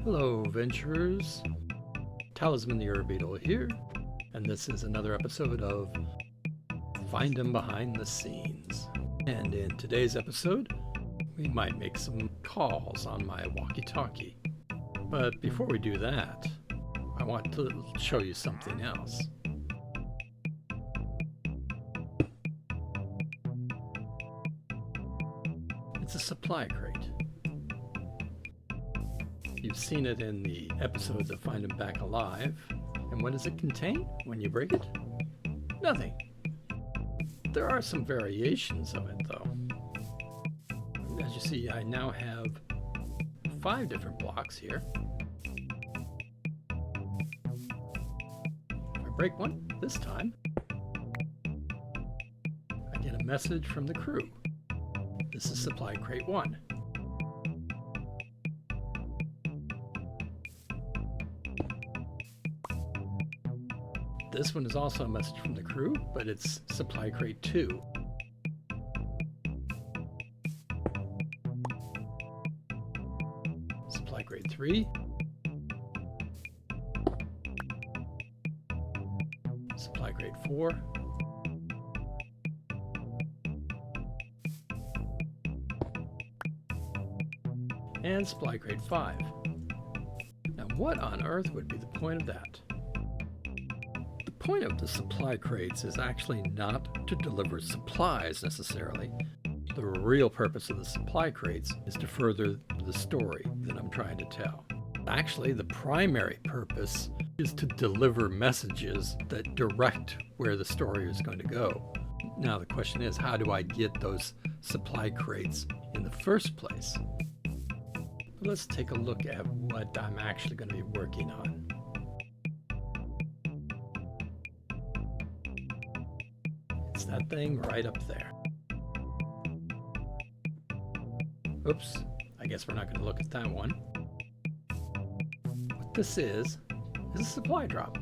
Hello, venturers. Talysman the Ur-Beatle here, and this is another episode of Find 'em Behind the Scenes. And in today's episode, we might make some calls on my walkie-talkie. But before we do that, I want to show you something else. It's a supply crate. You've seen it in the episodes of Find 'em Back Alive. And what does it contain when you break it? Nothing. There are some variations of it, though. As you see, I now have 5 different blocks here. If I break one this time, I get a message from the crew. This is supply crate 1. This one is also a message from the crew, but it's supply crate 2. Supply crate 3. Supply crate 4. And supply crate 5. Now what on earth would be the point of that? The point of the supply crates is actually not to deliver supplies necessarily. The real purpose of the supply crates is to further the story that I'm trying to tell. Actually, the primary purpose is to deliver messages that direct where the story is going to go. Now the question is, how do I get those supply crates in the first place? But let's take a look at what I'm actually going to be working on. It's that thing right up there. Oops, I guess we're not going to look at that one. What this is a supply drop.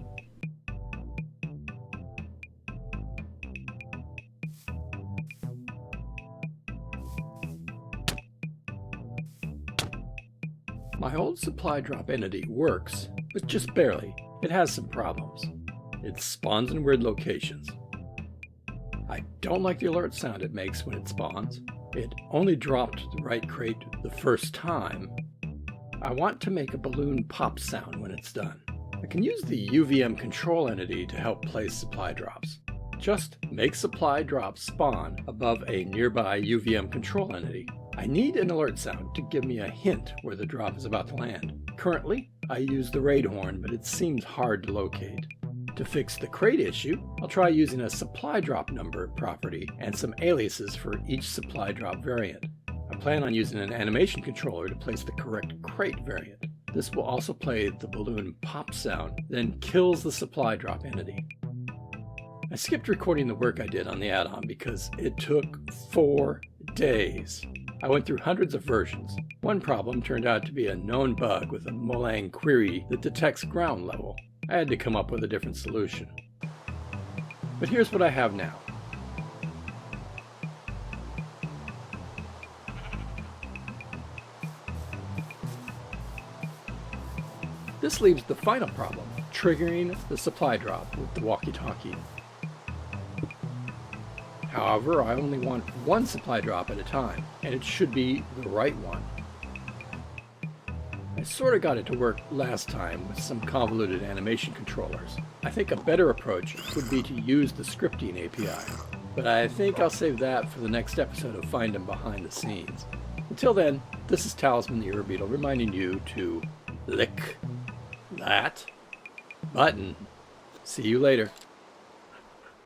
My old supply drop entity works, but just barely. It has some problems. It spawns in weird locations. I don't like the alert sound it makes when it spawns. It only dropped the right crate the first time. I want to make a balloon pop sound when it's done. I can use the UVM control entity to help place supply drops. Just make supply drops spawn above a nearby UVM control entity. I need an alert sound to give me a hint where the drop is about to land. Currently, I use the raid horn, but it seems hard to locate. To fix the crate issue, I'll try using a supply drop number property and some aliases for each supply drop variant. I plan on using an animation controller to place the correct crate variant. This will also play the balloon pop sound, then kills the supply drop entity. I skipped recording the work I did on the add-on because it took 4 days. I went through hundreds of versions. One problem turned out to be a known bug with a Molang query that detects ground level. I had to come up with a different solution. But here's what I have now. This leaves the final problem, triggering the supply drop with the walkie-talkie. However, I only want one supply drop at a time, and it should be the right one. I sort of got it to work last time with some convoluted animation controllers. I think a better approach would be to use the scripting API, but I think I'll save that for the next episode of Find 'em Behind the Scenes. Until then, this is Talysman the Ur-Beatle reminding you to lick that button. See you later.